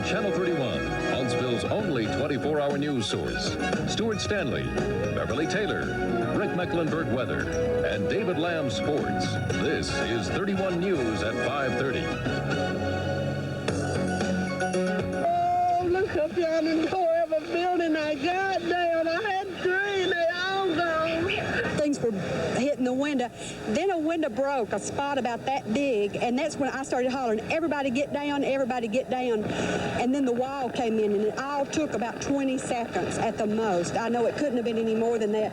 Channel 31, Huntsville's only 24-hour news source. Stuart Stanley, Beverly Taylor, Rick Mecklenburg weather, and David Lamb sports. This is 31 News at 5:30. Oh, look up down in the door of a building I got down. I had 3, they all gone. Things were hitting the window. Then a window broke, a spot about that big, and that's when I started hollering, everybody get down, everybody get down. And then the wall came in, and it all took about 20 seconds at the most. I know it couldn't have been any more than that.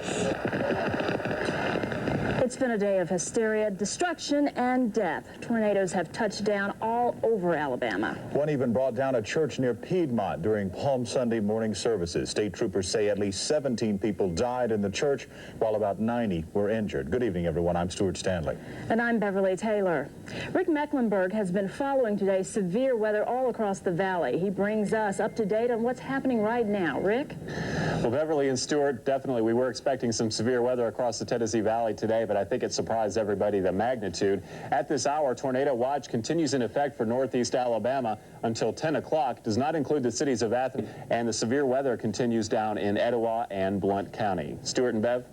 It's been a day of hysteria, destruction, and death. Tornadoes have touched down all over Alabama. One even brought down a church near Piedmont during Palm Sunday morning services. State troopers say at least 17 people died in the church, while about 90 were injured. Good evening, everyone. I'm Stuart Stanley. And I'm Beverly Taylor. Rick Mecklenburg has been following today's severe weather all across the valley. He brings us up to date on what's happening right now. Rick? Well, Beverly and Stuart, definitely we were expecting some severe weather across the Tennessee Valley today, but I think it surprised everybody the magnitude. At this hour, tornado watch continues in effect for northeast Alabama until 10 o'clock. Does not include the cities of Athens, and the severe weather continues down in Etowah and Blount County. Stuart and Bev?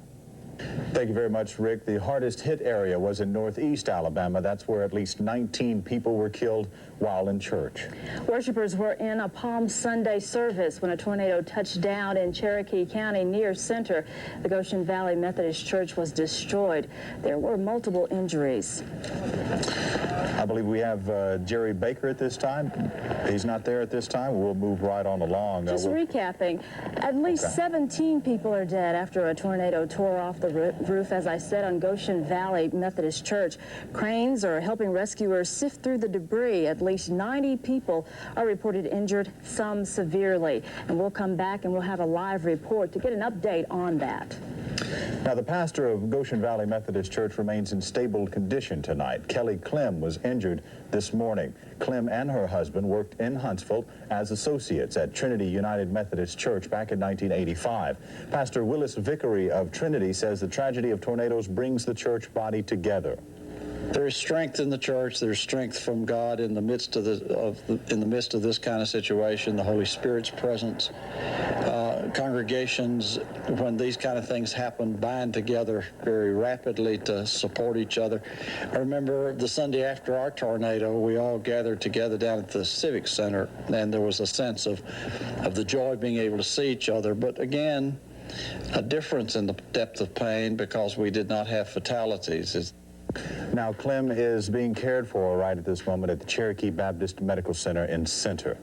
Thank you very much, Rick. The hardest hit area was in northeast Alabama. That's where at least 19 people were killed while in church. Worshippers were in a Palm Sunday service when a tornado touched down in Cherokee County near Center. The Goshen Valley Methodist Church was destroyed. There were multiple injuries. I believe we have Jerry Baker at this time. He's not there at this time. We'll move right on along. Just recapping, at least 17 people are dead after a tornado tore off the roof, as I said, on Goshen Valley Methodist Church. Cranes are helping rescuers sift through the debris. At least 90 people are reported injured, some severely. And we'll come back and we'll have a live report to get an update on that. Now, the pastor of Goshen Valley Methodist Church remains in stable condition tonight. Kelly Clem was injured this morning. Clem and her husband worked in Huntsville as associates at Trinity United Methodist Church back in 1985. Pastor Willis Vickery of Trinity says the tragedy of tornadoes brings the church body together. There's strength in the church. There's strength from God in the midst of this kind of situation. The Holy Spirit's presence. Congregations, when these kind of things happen, bind together very rapidly to support each other. I remember the Sunday after our tornado, we all gathered together down at the Civic Center, and there was a sense of the joy of being able to see each other. But again, a difference in the depth of pain because we did not have fatalities. Now, Clem is being cared for right at this moment at the Cherokee Baptist Medical Center in Center.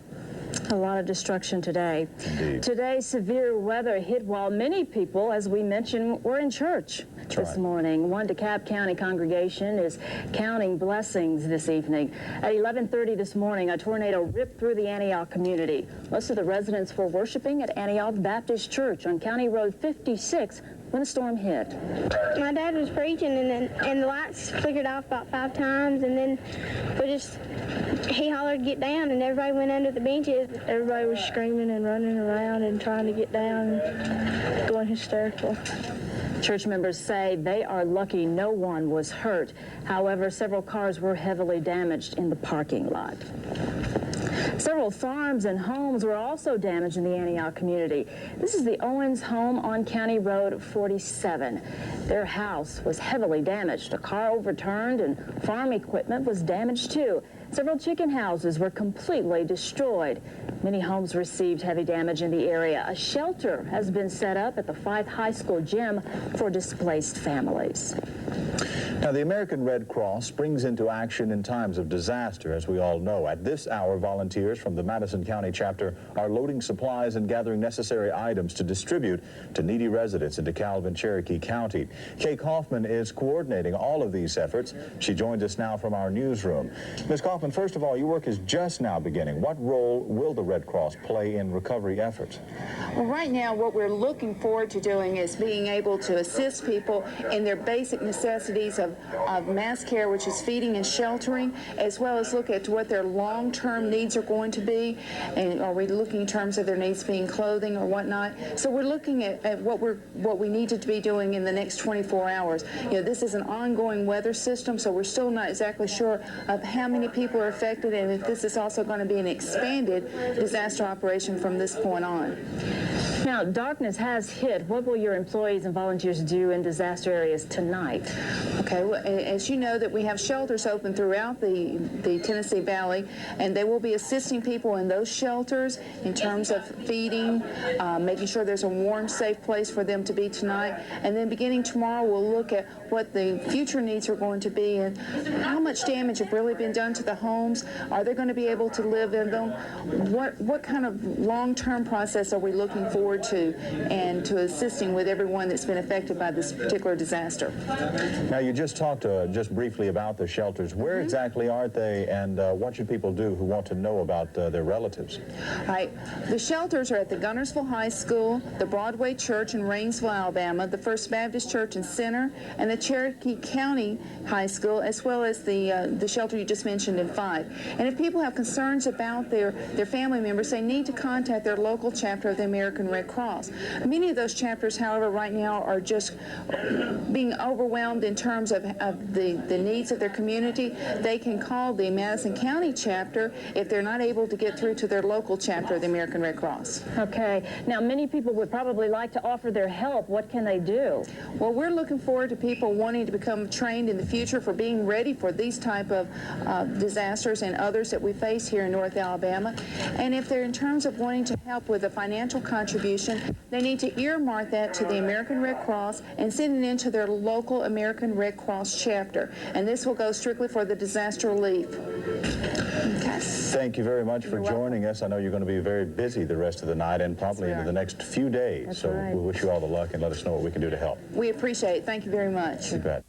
A lot of destruction today. Indeed. Today, severe weather hit while many people, as we mentioned, were in church this morning. One DeKalb County congregation is counting blessings this evening. At 11:30 this morning, a tornado ripped through the Antioch community. Most of the residents were worshiping at Antioch Baptist Church on County Road 56 when the storm hit. My dad was preaching, and the lights flickered off about 5 times, and then he hollered, "Get down," and everybody went under the benches. Everybody was screaming and running around and trying to get down and going hysterical. Church members say they are lucky no one was hurt. However, several cars were heavily damaged in the parking lot. Several farms and homes were also damaged in the Antioch community. This is the Owens home on County Road 47. Their house was heavily damaged. A car overturned and farm equipment was damaged too. Several chicken houses were completely destroyed. Many homes received heavy damage in the area. A shelter has been set up at the Fythe High School gym for displaced families. Now, the American Red Cross springs into action in times of disaster, as we all know. At this hour, volunteers from the Madison County chapter are loading supplies and gathering necessary items to distribute to needy residents in DeKalb and Cherokee County. Kay Kaufman is coordinating all of these efforts. She joins us now from our newsroom. Ms. Kaufman, first of all, your work is just now beginning. What role will the Red Cross play in recovery efforts? Well, right now, what we're looking forward to doing is being able to assist people in their basic necessities of mass care, which is feeding and sheltering, as well as look at what their long-term needs are going to be. And are we looking in terms of their needs being clothing or whatnot? So we're looking at what we need to be doing in the next 24 hours. You know, this is an ongoing weather system, so we're still not exactly sure of how many people people are affected and if this is also going to be an expanded disaster operation from this point on. Now, darkness has hit. What will your employees and volunteers do in disaster areas tonight? Okay, well, as you know that we have shelters open throughout the Tennessee Valley, and they will be assisting people in those shelters in terms of feeding, making sure there's a warm, safe place for them to be tonight. And then beginning tomorrow, we'll look at what the future needs are going to be and how much damage have really been done to the homes. Are they going to be able to live in them? What kind of long-term process are we looking forward to and to assisting with everyone that's been affected by this particular disaster? Now, you just talked just briefly about the shelters. Where exactly are they, and what should people do who want to know about their relatives? All right. The shelters are at the Guntersville High School, the Broadway Church in Rainsville, Alabama, the First Baptist Church in Center, and the Cherokee County High School, as well as the shelter you just mentioned in 5. And if people have concerns about their family members, they need to contact their local chapter of the American Red Cross. Many of those chapters, however, right now are just being overwhelmed in terms of the needs of their community. They can call the Madison County chapter if they're not able to get through to their local chapter of the American Red Cross. Okay. Now, many people would probably like to offer their help. What can they do? Well, we're looking forward to people wanting to become trained in the future for being ready for these type of disasters and others that we face here in North Alabama. And if they're in terms of wanting to help with a financial contribution, they need to earmark that to the American Red Cross and send it into their local American Red Cross chapter. And this will go strictly for the disaster relief. Okay. Thank you very much for joining us. I know you're going to be very busy the rest of the night and probably into the next few days. That's so right. we wish you all the luck and let us know what we can do to help. We appreciate it. Thank you very much. You bet.